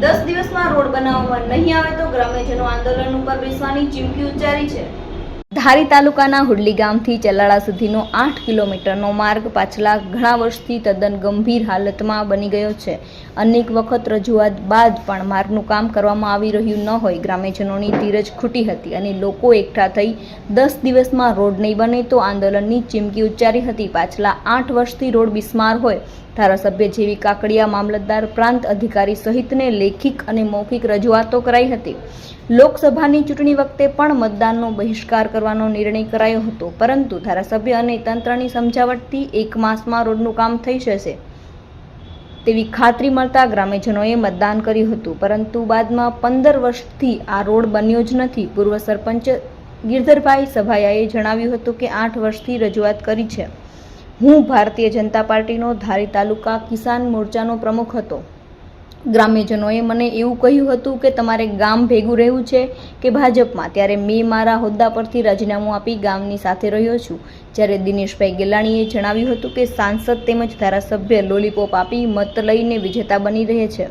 10 દિવસમાં રોડ બનાવવામાં નહીં આવે તો ગ્રામ્યજનો આંદોલન ઉપર બેસવાની ચીમકી ઉચ્ચારી છે। ધારી તાલુકાના હુડલી ગામથી ચલાળા સુધીનો 8 કિલોમીટરનો માર્ગ પાછલા ઘણા વર્ષથી તદ્દન ગંભીર હાલતમાં બની ગયો છે। અનેક વખત રજૂઆત બાદ પણ માર્ગનું કામ કરવામાં આવી રહ્યું ન હોય ગ્રામ્યજનોની ધીરજ ખૂટી હતી અને લોકો એકઠા થઈ 10 દિવસમાં રોડ નહીં બને તો આંદોલનની ચીમકી ઉચ્ચારી હતી। પાછલા 8 વર્ષથી રોડ બિસ્માર હોય ધારાસભ્ય જેવી કાકડિયા, મામલતદાર, પ્રાંત અધિકારી સહિતને લેખિત અને મૌખિક રજૂઆતો કરાઈ હતી। લોકસભાની ચૂંટણી વખતે પણ મતદાનનો બહિષ્કાર કરવાનો નિર્ણય કરાયો હતો, પરંતુ ધારાસભ્ય અને તંત્રની સમજાવટથી 1 માસમાં રોડનું કામ થઈ જશે તેવી ખાતરી મળતા ગ્રામ્યજનોએ મતદાન કર્યું હતું, પરંતુ બાદમાં 15 વર્ષથી આ રોડ બન્યો જ નથી। પૂર્વ સરપંચ ગિરધરભાઈ સભાયાએ જણાવ્યું હતું કે 8 વર્ષથી રજૂઆત કરી છે। હું ભારતીય જનતા પાર્ટીનો ધારી તાલુકા કિસાન મોરચાનો પ્રમુખ હતો। ગ્રામ્યજનોએ મને એવું કહ્યું હતું કે તમારે ગામ ભેગું રહેવું છે કે ભાજપમાં, ત્યારે મેં મારા હોદ્દા પરથી રાજીનામું આપી ગામની સાથે રહ્યો છું। જ્યારે દિનેશભાઈ ગેલાણીએ જણાવ્યું હતું કે સાંસદ તેમજ ધારાસભ્ય લોલીપોપ આપી મત લઈને વિજેતા બની રહે છે,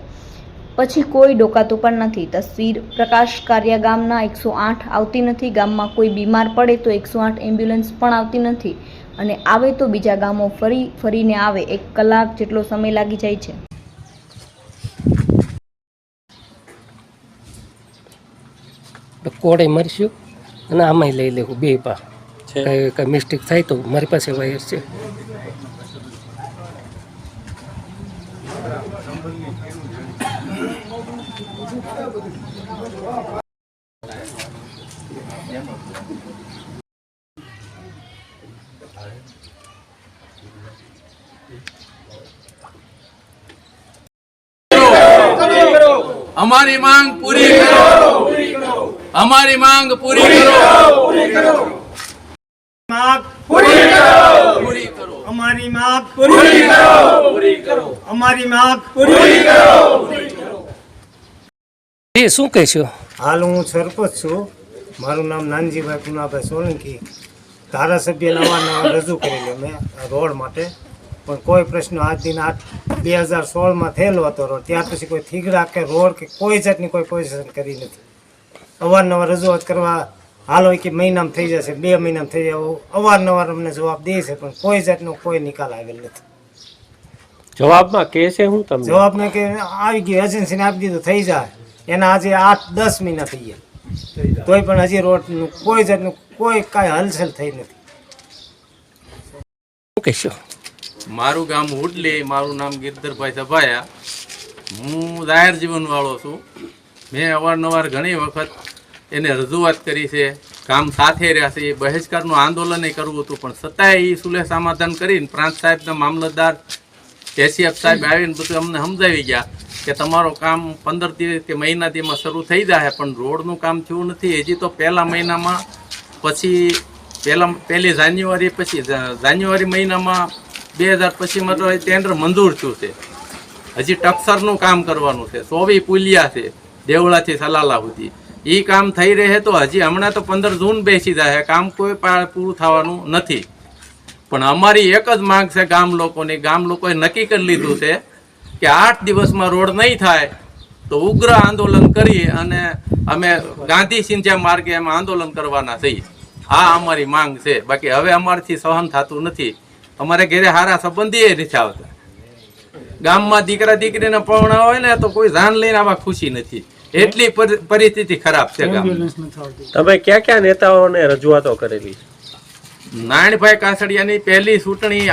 પછી કોઈ ડોકાતું પણ નથી। તસવીર પ્રકાશ કારિયા ગામના 108 આવતી નથી, ગામમાં કોઈ બીમાર પડે તો 108 એમ્બ્યુલન્સ પણ આવતી નથી અને આવે તો બીજા ગામો ફરીને આવે 1 કલાક જેટલો સમય લાગી જાય છે। કોડે મરશું અને આમાંય લઈ લેવું બે પા કઈ મિસ્ટેક થાય તો મારી પાસે વાયર છે। हमारी मांग पूरी करो, हमारी मांग पूरी करो, मांग पूरी करो, हमारी मांग पूरी करो, हमारी मांग पूरी करो। એ શું કહેશો? હાલ હું સરપંચ છું, મારું નામ નાનજીભાઈ પુનાભાઈ સોલંકી। ધારાસભ્ય નવા રજૂ કરેલી મેં રોડ માટે, પણ કોઈ પ્રશ્ન આજ દિન 2016માં થયેલો હતો રોડ, ત્યાર પછી કોઈ થીગડા કે રોડ કે કોઈ જાતની કોઈ પોઝિશન કરી નથી। અવારનવાર રજૂઆત કરવા હાલો કે મહિનામાં થઈ જશે, 2 મહિનામાં થઈ જાય, અવારનવાર અમને જવાબ દે છે, પણ કોઈ જાતનો કોઈ નિકાલ આવેલ નથી। જવાબમાં કહે છે હું તમને જવાબને કે આવી ગયું, એજન્સીને આપી દીધું થઈ જાય, એના આજે 8-10 મહિના થઈ ગયા, તોય પણ હજી રોડનું કોઈ જાતનું કોઈ કાંઈ હલચલ થઈ નથી। શું કહેશો? મારું ગામ હુડલી, મારું નામ ગિરધરભાઈ સભાયા। હું જાહેર જીવન વાળો છું। મેં અવારનવાર ઘણી વખત એને રજૂઆત કરી છે, કામ સાથે રહ્યા છે, બહિષ્કારનું આંદોલન કરવું હતું, પણ છતાંય એ સુલેહ સમાધાન કરીને પ્રાંત સાહેબના મામલતદાર એસીએફ સાહેબ આવીને બધું અમને સમજાવી ગયા કે તમારું કામ 15 દિવસ કે મહિનાથીમાં શરૂ થઈ જાય, પણ રોડનું કામ થયું નથી। હજી તો પહેલા મહિનામાં, પછી પહેલી જાન્યુઆરી, પછી જાન્યુઆરી મહિનામાં 2025માં તો ટેન્ડર મંજૂર થયું છે। હજી ટક્સરનું કામ કરવાનું છે, 24 પુલિયા છે દેવળાથી સલાલા સુધી, એ કામ થઈ રહે તો હજી હમણાં તો 15 જૂન બેસી જાય, કામ કોઈ પૂરું થવાનું નથી। પણ અમારી એક જ માંગ છે ગામ લોકોની, ગામ લોકોએ નક્કી કરી લીધું છે કે 8 દિવસમાં રોડ નહીં થાય તો ઉગ્ર આંદોલન કરી અને અમે ગાંધી સિંધ્યા માર્ગે એમાં આંદોલન કરવાના છીએ। આ અમારી માંગ છે, બાકી હવે અમારાથી સહન થતું નથી। અમારે ઘરે સારા સંબંધી નથી આવતા, ગામમાં દીકરા દીકરીને પૌણા હોય ને તો કોઈ જાન લઈને આવા ખુશી નથી, એટલી પરિસ્થિતિ ખરાબ છે ગામ। તમે ક્યાં નેતાઓને રજૂઆતો કરેલી? નારાયણભાઈ કાસડિયાની પહેલી ચૂંટણી,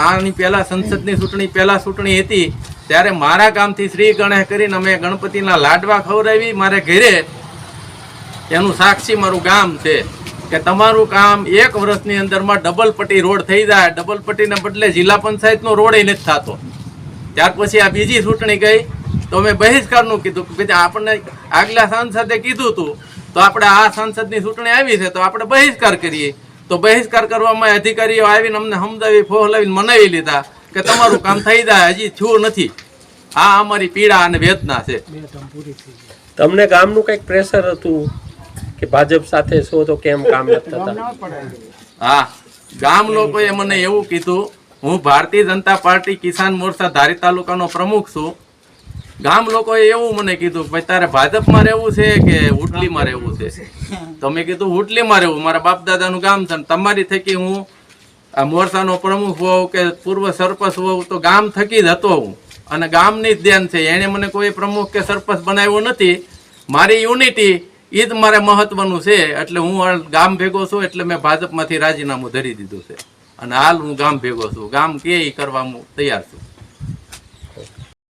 આની પહેલા સંસદની ચૂંટણી પહેલા ચૂંટણી હતી ત્યારે મારા ગામથી શ્રી ગણેશ કરીને અમે ગણપતિના લાડવા ખવડાવી મારે ઘરે, એનું સાક્ષી મારું ગામ છે કે તમારું કામ 1 વર્ષની અંદરમાં ડબલ પટ્ટી રોડ થઈ જાય, ડબલ પટ્ટીને બદલે જિલ્લા પંચાયતનો રોડ નથી થતો। ત્યાર પછી આ બીજી ચૂંટણી ગઈ તો અમે બહિષ્કારનું કીધું કે આપણને આગલા સાંસદે કીધું હતું તો આપણે આ સાંસદની ચૂંટણી આવી છે તો આપણે બહિષ્કાર કરીએ, તો બહિષ્કાર કરવામાં અધિકારીઓ આવીને અમને સમજાવી ફોહલાવીને મનાવી લીધા કે તમારું કામ થઈ જાય, હજી થયું નથી। આ અમારી પીડા અને વેદના છે। તમને ગામનું કંઈક પ્રેશર હતું કે ભાજપ સાથે છો તો કેમ કામ નથી થતા? હા, ગામ લોકોએ મને એવું કીધું, હું ભારતીય જનતા પાર્ટી કિસાન મોરચા ધારી તાલુકાનો પ્રમુખ છું, ગામ લોકોએ એવું મને કીધું કે ભાઈ તારે ભાજપમાં રહેવું છે કે ઉટલીમાં રહેવું છે? તો મેં કીધું ઉટલીમાં રહેવું, મારા બાપ દાદાનું ગામ છે, તમારી થકી હું આ મોરચાનો પ્રમુખ હોઉં કે પૂર્વ સરપંચ હોઉં તો ગામ થકી જ હતો હું, અને ગામની જ ધ્યાન છે. એણે મને કોઈ પ્રમુખ કે સરપંચ બનાવ્યો નથી. મારી યુનિટી એ જ મારે મહત્વનું છે. એટલે હું ગામ ભેગો છું, એટલે મેં ભાજપમાંથી રાજીનામું ધરી દીધું છે અને હાલ હું ગામ ભેગો છું. ગામ કે એ કરવા હું તૈયાર છું.